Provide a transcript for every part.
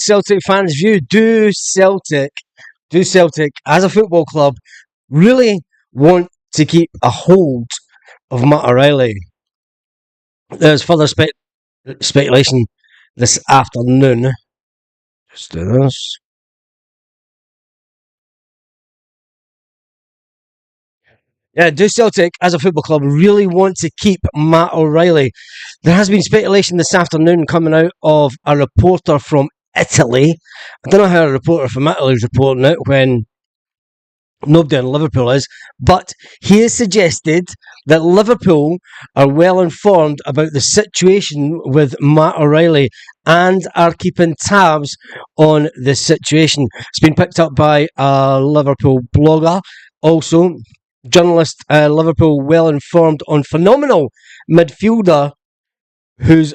Celtic fans' view. Do Celtic as a football club really want to keep a hold of Matt O'Reilly? There's further speculation this afternoon. Just do this. Yeah, do Celtic as a football club really want to keep Matt O'Reilly? There has been speculation this afternoon coming out of a reporter from Italy. I don't know how a reporter from Italy is reporting it when nobody in Liverpool is, but he has suggested that Liverpool are well informed about the situation with Matt O'Reilly and are keeping tabs on the situation. It's been picked up by a Liverpool blogger. Also, journalist Liverpool well informed on phenomenal midfielder who's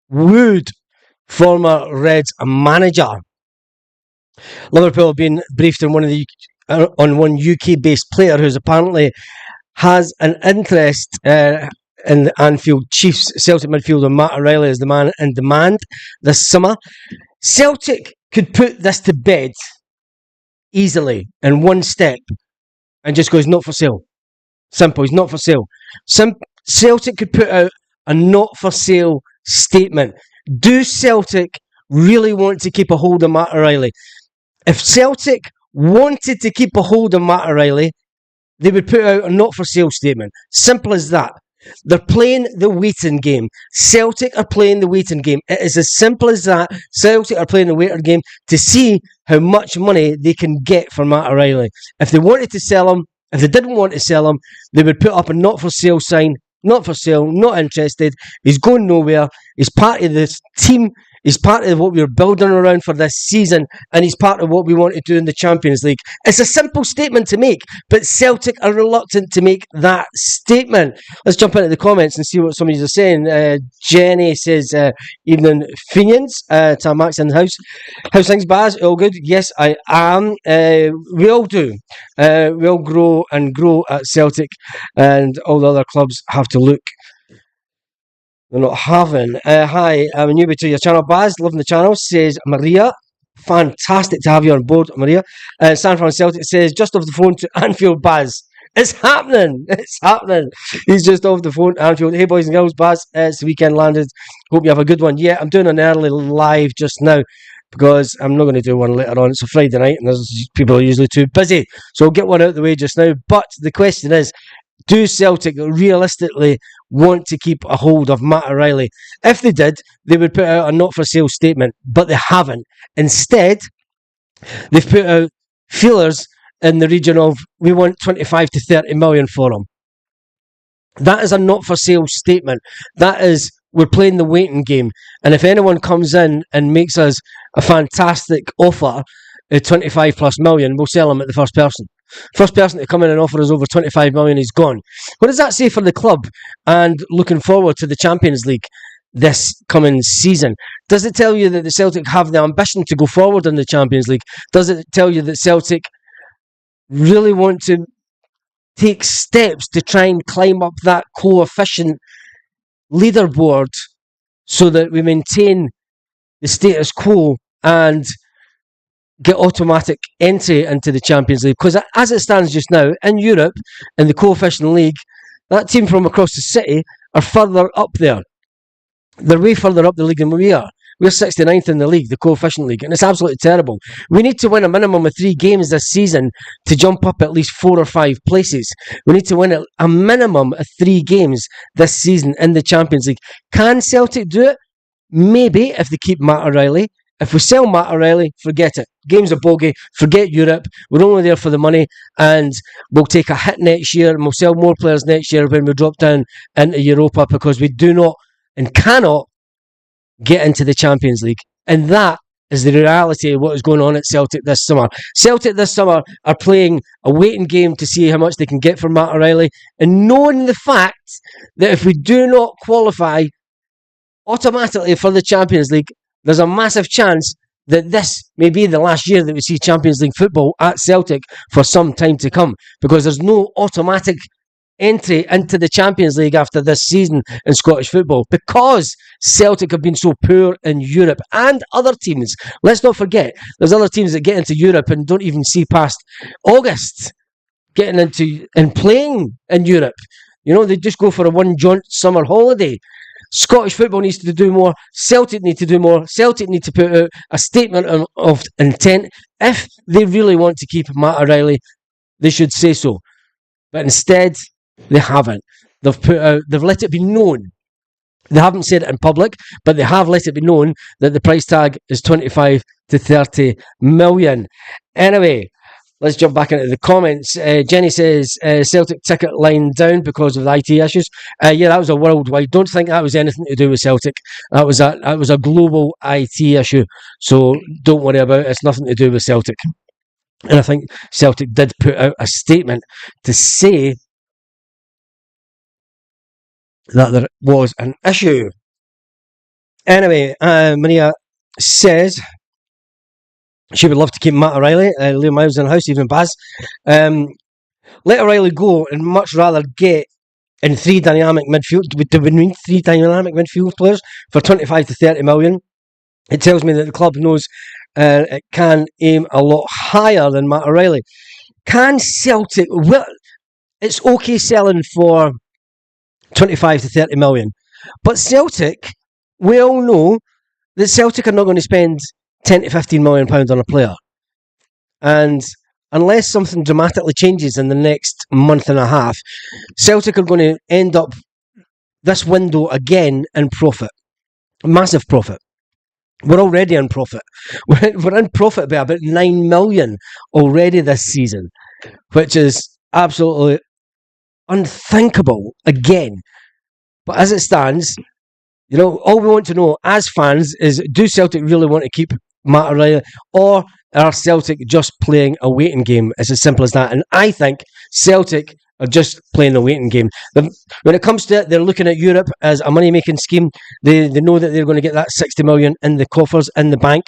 wooed former Reds manager. Liverpool have been briefed on one UK-based player who's apparently has an interest in the Anfield Chiefs. Celtic midfielder Matt O'Reilly is the man in demand this summer. Celtic could put this to bed easily in one step and just go, he's not for sale. Simple, he's not for sale. Celtic could put out a not for sale statement. Do Celtic really want to keep a hold of Matt O'Reilly? If Celtic wanted to keep a hold of Matt O'Reilly, they would put out a not for sale statement. Simple as that. They're playing the waiting game. Celtic are playing the waiting game. It is as simple as that. Celtic are playing the waiting game to see how much money they can get for Matt O'Reilly. If they wanted to sell him, if they didn't want to sell him, they would put up a not for sale sign. Not for sale, not interested. He's going nowhere. He's part of this team. He's part of what we're building around for this season, and he's part of what we want to do in the Champions League. It's a simple statement to make, but Celtic are reluctant to make that statement. Let's jump into the comments and see what somebody's are saying. Jenny says, evening, Fenians. Tom Max in the house. How's things, Baz? All good? Yes, I am. We all do. We all grow and grow at Celtic, and all the other clubs have to look. They're not having. Hi, I'm a newbie to your channel. Baz, loving the channel, says Maria. Fantastic to have you on board, Maria. San Fran Celtic says, just off the phone to Anfield, Baz. It's happening. It's happening. He's just off the phone to Anfield. Hey, boys and girls, Baz, it's the weekend landed. Hope you have a good one. Yeah, I'm doing an early live just now because I'm not going to do one later on. It's a Friday night and people are usually too busy. So I'll get one out of the way just now. But the question is, do Celtic realistically want to keep a hold of Matt O'Reilly? If they did, they would put out a not-for-sale statement, but they haven't. Instead, they've put out feelers in the region of, we want 25 to 30 million for him. That is a not-for-sale statement. That is, we're playing the waiting game. And if anyone comes in and makes us a fantastic offer of 25 plus million, we'll sell him at the first person. First person to come in and offer us over 25 million is gone. What does that say for the club and looking forward to the Champions League this coming season? Does it tell you that the Celtic have the ambition to go forward in the Champions League? Does it tell you that Celtic really want to take steps to try and climb up that coefficient leaderboard so that we maintain the status quo and get automatic entry into the Champions League? Because as it stands just now, in Europe, in the coefficient league, that team from across the city are further up there. They're way further up the league than we are. We're 69th in the league, the coefficient league, and it's absolutely terrible. We need to win a minimum of 3 games this season to jump up at least 4 or 5 places. We need to win a minimum of 3 games this season in the Champions League. Can Celtic do it? Maybe, if they keep Matt O'Reilly. If we sell Matt O'Reilly, forget it. Game's a bogey. Forget Europe. We're only there for the money, and we'll take a hit next year, and we'll sell more players next year when we drop down into Europa, because we do not and cannot get into the Champions League. And that is the reality of what is going on at Celtic this summer. Celtic this summer are playing a waiting game to see how much they can get from Matt O'Reilly, and knowing the fact that if we do not qualify automatically for the Champions League, there's a massive chance that this may be the last year that we see Champions League football at Celtic for some time to come, because there's no automatic entry into the Champions League after this season in Scottish football because Celtic have been so poor in Europe and other teams. Let's not forget, there's other teams that get into Europe and don't even see past August getting into and playing in Europe. You know, they just go for a one jaunt summer holiday. Scottish football needs to do more. Celtic need to do more. Celtic need to put out a statement of intent. If they really want to keep Matt O'Reilly, they should say so. But instead, they haven't. They've let it be known. They haven't said it in public, but they have let it be known that the price tag is 25 to 30 million. Anyway, let's jump back into the comments. Jenny says, Celtic ticket line down because of the IT issues. Yeah, that was a worldwide. Don't think that was anything to do with Celtic. That was a global IT issue. So don't worry about it. It's nothing to do with Celtic. And I think Celtic did put out a statement to say that there was an issue. Anyway, Maria says she would love to keep Matt O'Reilly. Liam Miles in the house, even Baz. Let O'Reilly go and much rather get in three dynamic midfield. Do we need three dynamic midfield players for 25 to 30 million? It tells me that the club knows it can aim a lot higher than Matt O'Reilly. Can Celtic... Well, it's okay selling for 25 to 30 million. But Celtic, we all know that Celtic are not going to spend 10 to 15 million pounds on a player. And unless something dramatically changes in the next month and a half, Celtic are going to end up this window again in profit. Massive profit. We're already in profit. We're in profit by about 9 million already this season, which is absolutely unthinkable again. But as it stands, you know, all we want to know as fans is, do Celtic really want to keep Matt O'Reilly, or are Celtic just playing a waiting game? It's as simple as that. And I think Celtic are just playing a waiting game. When it comes to it, they're looking at Europe as a money-making scheme. They know that they're going to get that 60 million in the coffers, in the bank.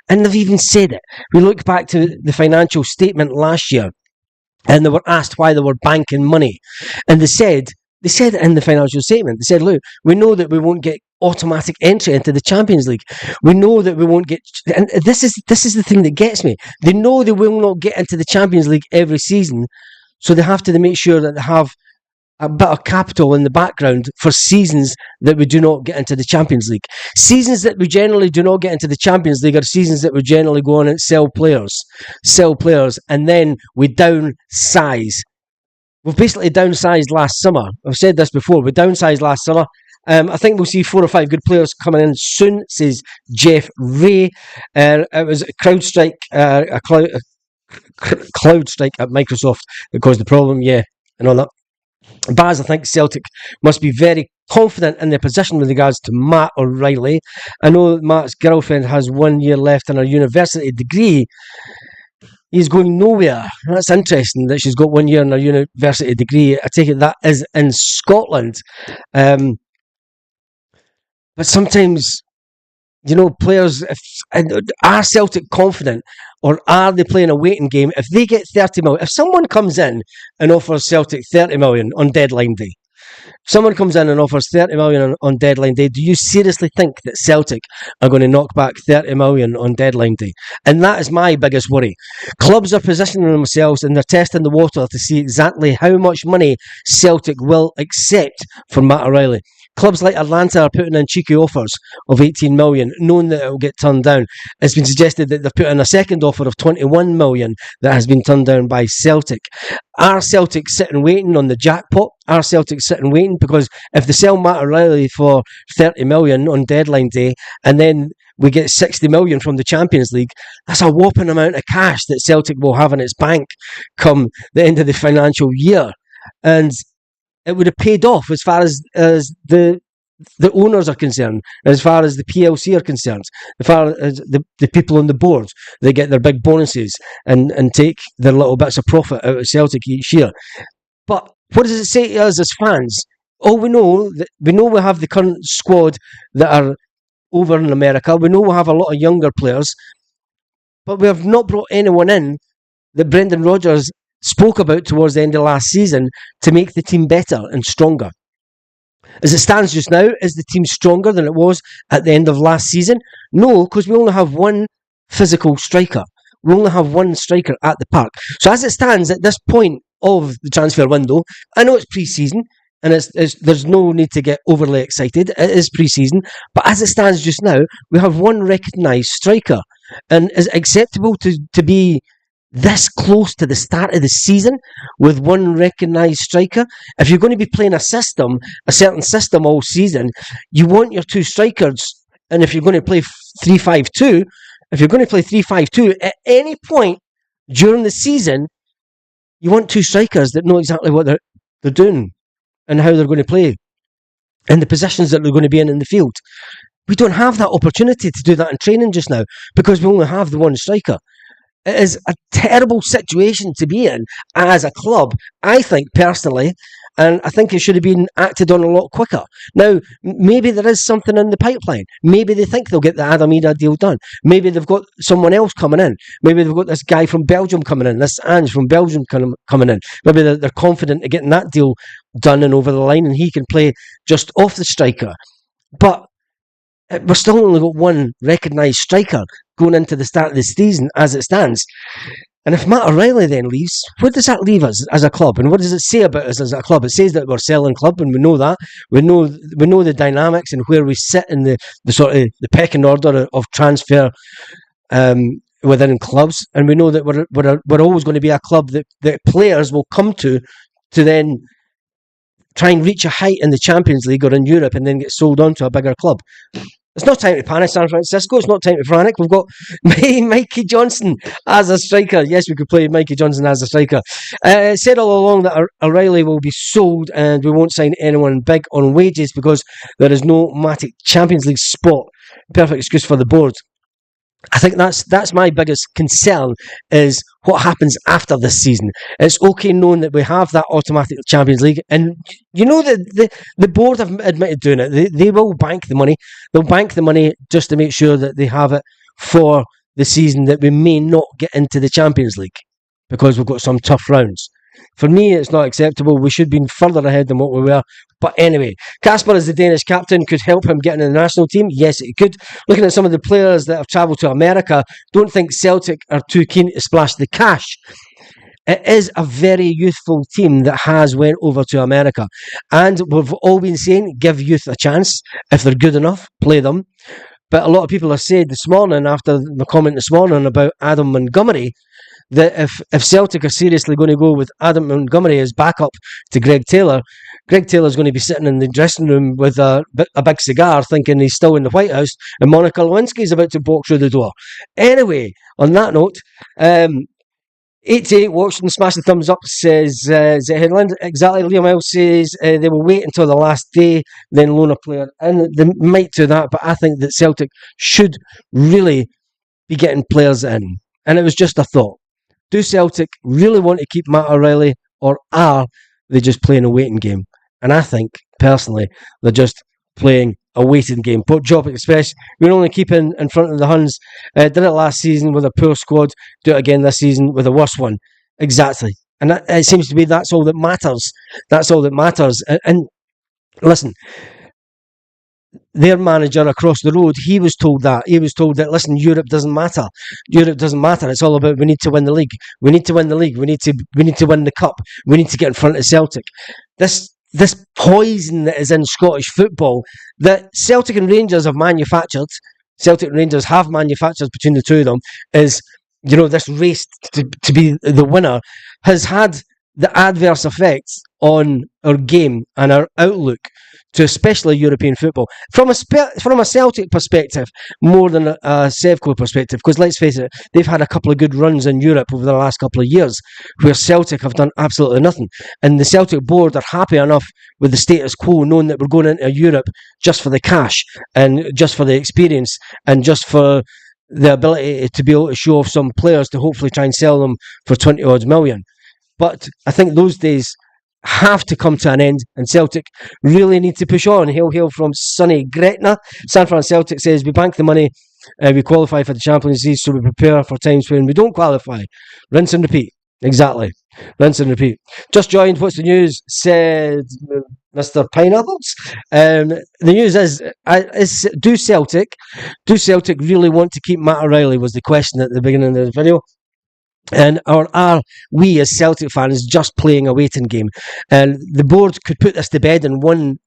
And they've even said it. We look back to the financial statement last year, and they were asked why they were banking money. And they said it in the financial statement. They said, look, we know that we won't get automatic entry into the Champions League. We know that we won't get... And this is the thing that gets me. They know they will not get into the Champions League every season, so they have to make sure that they have a bit of capital in the background for seasons that we do not get into the Champions League. Seasons that we generally do not get into the Champions League are seasons that we generally go on and sell players, and then we downsize. We've basically downsized last summer. I've said this before. We downsized last summer. I think we'll see 4 or 5 good players coming in soon, says Jeff Ray. It was a CrowdStrike at Microsoft that caused the problem. Yeah, and all that. Baz, I think Celtic must be very confident in their position with regards to Matt O'Reilly. I know Matt's girlfriend has 1 year left in her university degree. He's going nowhere. That's interesting that she's got 1 year in her university degree. I take it that is in Scotland. But sometimes, you know, players, are Celtic confident, or are they playing a waiting game? If they get 30 million, if someone comes in and offers Celtic 30 million on deadline day, someone comes in and offers 30 million on deadline day, do you seriously think that Celtic are going to knock back 30 million on deadline day? And that is my biggest worry. Clubs are positioning themselves and they're testing the water to see exactly how much money Celtic will accept for Matt O'Reilly. Clubs like Atlanta are putting in cheeky offers of 18 million, knowing that it will get turned down. It's been suggested that they've put in a second offer of 21 million that has been turned down by Celtic. Are Celtic sitting waiting on the jackpot? Are Celtic sitting waiting? Because if they sell Matt O'Reilly for 30 million on deadline day, and then we get 60 million from the Champions League, that's a whopping amount of cash that Celtic will have in its bank come the end of the financial year. And it would have paid off as far as the owners are concerned, as far as the PLC are concerned, as far as the people on the board. They get their big bonuses and take their little bits of profit out of Celtic each year. But what does it say to us as fans? Oh, we know we have the current squad that are over in America. We know we have a lot of younger players, but we have not brought anyone in that Brendan Rodgers spoke about towards the end of last season to make the team better and stronger. As it stands just now, is the team stronger than it was at the end of last season? No, because we only have one physical striker. We only have one striker at the park. So as it stands at this point of the transfer window, I know it's pre-season, and there's no need to get overly excited. It is pre-season, but as it stands just now, we have one recognised striker. And is it acceptable to be this close to the start of the season with one recognised striker? If you're going to be playing a certain system all season, you want your two strikers. And if you're going to play 3-5-2, if you're going to play 3-5-2 at any point during the season, you want two strikers that know exactly what they're doing and how they're going to play and the positions that they're going to be in the field. We don't have that opportunity to do that in training just now because we only have the one striker. It is a terrible situation to be in as a club, I think, personally, and I think it should have been acted on a lot quicker. Now, maybe there is something in the pipeline. Maybe they think they'll get the Adamida deal done. Maybe they've got someone else coming in. Maybe they've got this guy from Belgium coming in, this Ange from Belgium coming in. Maybe they're confident of getting that deal done and over the line, and he can play just off the striker. But we're still only got one recognised striker going into the start of the season as it stands. And if Matt O'Reilly then leaves, where does that leave us as a club? And what does it say about us as a club? It says that we're a selling club, and we know that. We know the dynamics and where we sit in the sort of the pecking order of transfer within clubs. And we know that we're always going to be a club that players will come to then try and reach a height in the Champions League or in Europe and then get sold on to a bigger club. It's not time to panic, San Francisco. It's not time to panic. We've got Mikey Johnson as a striker. Yes, we could play Mikey Johnson as a striker. Said all along that O'Reilly will be sold and we won't sign anyone big on wages because there is no automatic Champions League spot. Perfect excuse for the board. I think that's my biggest concern is what happens after this season. It's okay knowing that we have that automatic Champions League, and you know that the board have admitted doing it. They will bank the money. They'll bank the money just to make sure that they have it for the season that we may not get into the Champions League because we've got some tough rounds. For me, it's not acceptable. We should be further ahead than what we were. But anyway, Kasper as the Danish captain could help him get in the national team. Yes, it could. Looking at some of the players that have travelled to America, don't think Celtic are too keen to splash the cash. It is a very youthful team that has went over to America. And we've all been saying, give youth a chance. If they're good enough, play them. But a lot of people have said this morning, after the comment this morning about Adam Montgomery, that if Celtic are seriously going to go with Adam Montgomery as backup to Greg Taylor's going to be sitting in the dressing room with a big cigar thinking he's still in the White House and Monica Lewinsky's about to walk through the door. Anyway, on that note, 88 watching, smash the thumbs up, says the headline. Exactly, Liam L says they will wait until the last day, then loan a player. And they might do that, but I think that Celtic should really be getting players in. And it was just a thought. Do Celtic really want to keep Matt O'Reilly, or are they just playing a waiting game? And I think, personally, they're just playing a waiting game. Port Job Express, we're only keeping in front of the Huns. Did it last season with a poor squad, do it again this season with a worse one. Exactly. And it seems to be that's all that matters. That's all that matters. And listen, their manager across the road, he was told that. He was told that, listen, Europe doesn't matter. Europe doesn't matter. It's all about we need to win the league. We need to win the league. We need to win the cup. We need to get in front of Celtic. This poison that is in Scottish football that Celtic and Rangers have manufactured, Celtic and Rangers have manufactured between the two of them, is, you know, this race to be the winner has had the adverse effects on our game and our outlook to especially European football. From a Celtic perspective, more than a Sevco perspective, because let's face it, they've had a couple of good runs in Europe over the last couple of years, where Celtic have done absolutely nothing. And the Celtic board are happy enough with the status quo, knowing that we're going into Europe just for the cash, and just for the experience, and just for the ability to be able to show off some players to hopefully try and sell them for 20 odd million. But I think those days have to come to an end, and Celtic really need to push on. Hail from sunny Gretna. San Fran Celtic says, we bank the money, we qualify for the Champions League, so we prepare for times when we don't qualify. Rinse and repeat. Exactly. Rinse and repeat. Just joined. What's the news? Said Mr. Pineapples. The news is do Celtic really want to keep Matt O'Reilly? Was the question at the beginning of the video. And or are we as Celtic fans just playing a waiting game? And the board could put this to bed in one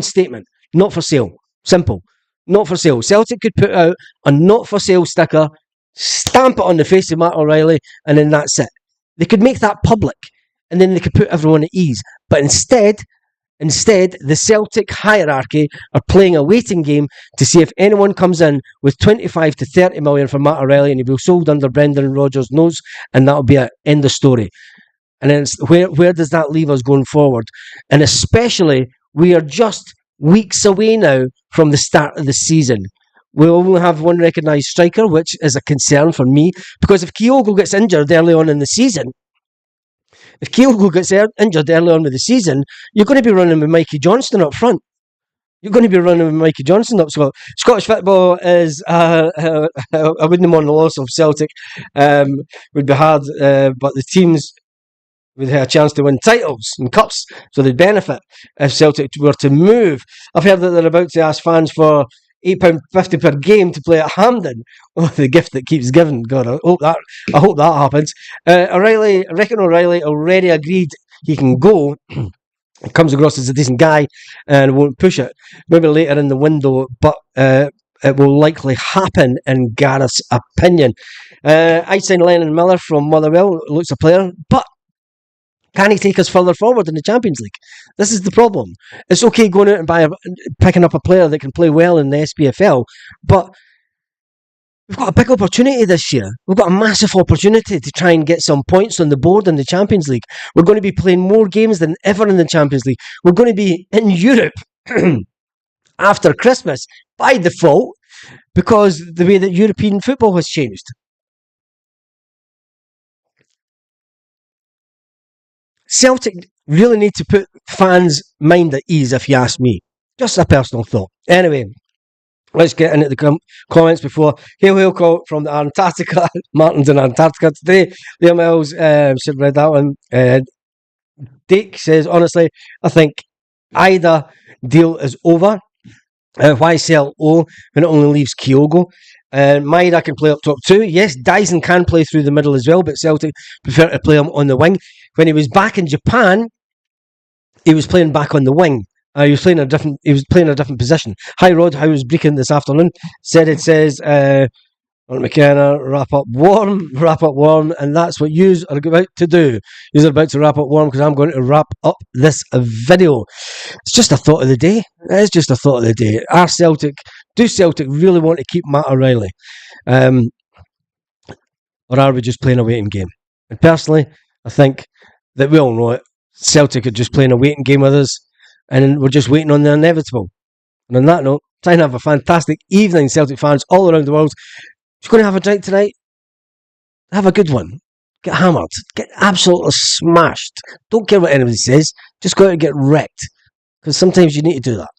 statement: not for sale. Simple. Not for sale. Celtic could put out a not for sale sticker, stamp it on the face of Matt O'Reilly, and then that's it. They could make that public, and then they could put everyone at ease. But Instead, the Celtic hierarchy are playing a waiting game to see if anyone comes in with 25 to 30 million for Matt O'Reilly and he'll be sold under Brendan Rodgers' nose, and that'll be it. End of story. And then where does that leave us going forward? And especially, we are just weeks away now from the start of the season. We only have one recognised striker, which is a concern for me, because if Kyogo gets injured early on in the season, you're going to be running with Mikey Johnston up front. You're going to be running with Mikey Johnston up front. Scottish football is, I wouldn't mourn the loss of Celtic, would be hard, but the teams would have a chance to win titles and cups, so they'd benefit if Celtic were to move. I've heard that they're about to ask fans for £8.50 per game to play at Hampden. Oh, the gift that keeps giving. God, I hope that happens. I reckon O'Reilly already agreed he can go. It comes across as a decent guy and won't push it. Maybe later in the window, but it will likely happen in Gareth's opinion. I signed Lennon Miller from Motherwell. Looks a player, but can he take us further forward in the Champions League? This is the problem. It's okay going out and picking up a player that can play well in the SPFL, but we've got a big opportunity this year. We've got a massive opportunity to try and get some points on the board in the Champions League. We're going to be playing more games than ever in the Champions League. We're going to be in Europe after Christmas by default, because the way that European football has changed. Celtic really need to put fans' mind at ease, if you ask me. Just a personal thought. Anyway, let's get into the comments before. Hail call from the Antarctica. Martin's in Antarctica today. Liam Mills should have read that one. Dake says, honestly, I think either deal is over. Why sell O when it only leaves Kyogo? Maida can play up top too. Yes, Dyson can play through the middle as well, but Celtic prefer to play him on the wing. When he was back in Japan, he was playing back on the wing. He was playing a different position. Hi Rod, how was Brecon this afternoon? It says McKenna, wrap up warm, and that's what you are about to do. You're about to wrap up warm because I'm going to wrap up this video. It's just a thought of the day. It's just a thought of the day. Do Celtic really want to keep Matt O'Reilly? Or are we just playing a waiting game? And personally, I think that we all know it. Celtic are just playing a waiting game with us, and we're just waiting on the inevitable. And on that note, try and have a fantastic evening, Celtic fans all around the world. If you're going to have a drink tonight, have a good one. Get hammered. Get absolutely smashed. Don't care what anybody says. Just go out and get wrecked. Because sometimes you need to do that.